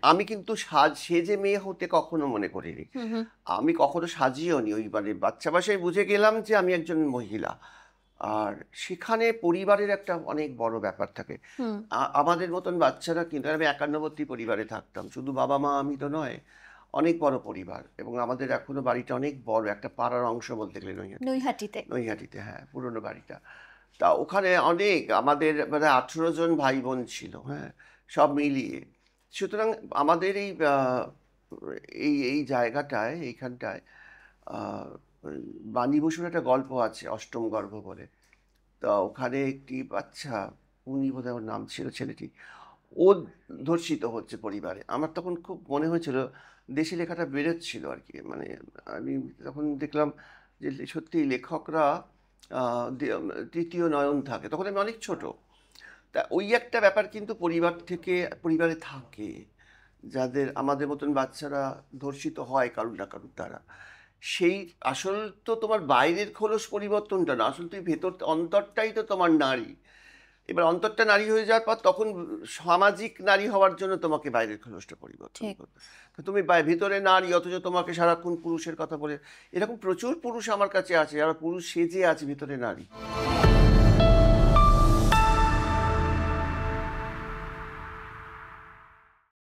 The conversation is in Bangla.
আমি কিন্তু সেজে মেয়ে হতে কখনো মনে করিনি। আমি কখনো সাজিয়েও নি। ওই মানে বাচ্চা বয়সে বুঝে গেলাম যে আমি একজন মহিলা। আর সেখানে পরিবারের একটা অনেক বড় ব্যাপার থাকে। আমাদের মতন বাচ্চারা কিন্তু আমি একান্নবর্তী পরিবারে থাকতাম। শুধু বাবা-মা আমি তো নয়, অনেক বড় পরিবার এবং আমাদের এখনো বাড়িটা অনেক বড়। একটা পাড়ার অংশ বলতে গেলে নৈহাটিতে। নৈহাটিতে। নৈহাটিতে, হ্যাঁ, পুরনো বাড়িটা। তা ওখানে অনেক আমাদের মানে 18 জন ভাই-বোন ছিল, হ্যাঁ? সব মিলিয়ে। সুতরাং আমাদের এই জায়গাটায়, এইখানটায় আ ওই বাণী বসুর একটা গল্প আছে 'অষ্টম গর্ভ' বলে। তা ওখানে একটি বাচ্চা, উনি বোধহয় ওর নাম ছিল ছেলেটি, ও ধর্ষিত হচ্ছে পরিবারে। আমার তখন খুব মনে হয়েছিল, দেশে লেখাটা বেরোচ্ছিল আরকি। মানে আমি তখন দেখলাম যে সত্যিই লেখকরা আ দে 'তৃতীয় নয়ন' থাকে। তখন আমি অনেক ছোট। তা ওই একটা ব্যাপার কিন্তু পরিবারে থাকে। যাদের আমাদের মতন বাচ্চারা ধর্ষিত হয় কারুর না কারুর দ্বারা। সেই আসল তো তোমার বাইরের খোলস পরিবর্তনটা না। আসল তুমি অন্তরটাই তো তোমার নারী। এবার অন্তরটা নারী হয়ে যাওয়ার পর তখন সামাজিক নারী হওয়ার জন্য তোমাকে বাইরের খোলসটা পরিবর্তন ঠিক। করতে। তো তুমি ভিতরে নারী অথচ তোমাকে সারাক্ষণ পুরুষের কথা বলে, এরকম প্রচুর পুরুষ আমার কাছে আছে যারা পুরুষ সেজে আছে ভিতরে নারী।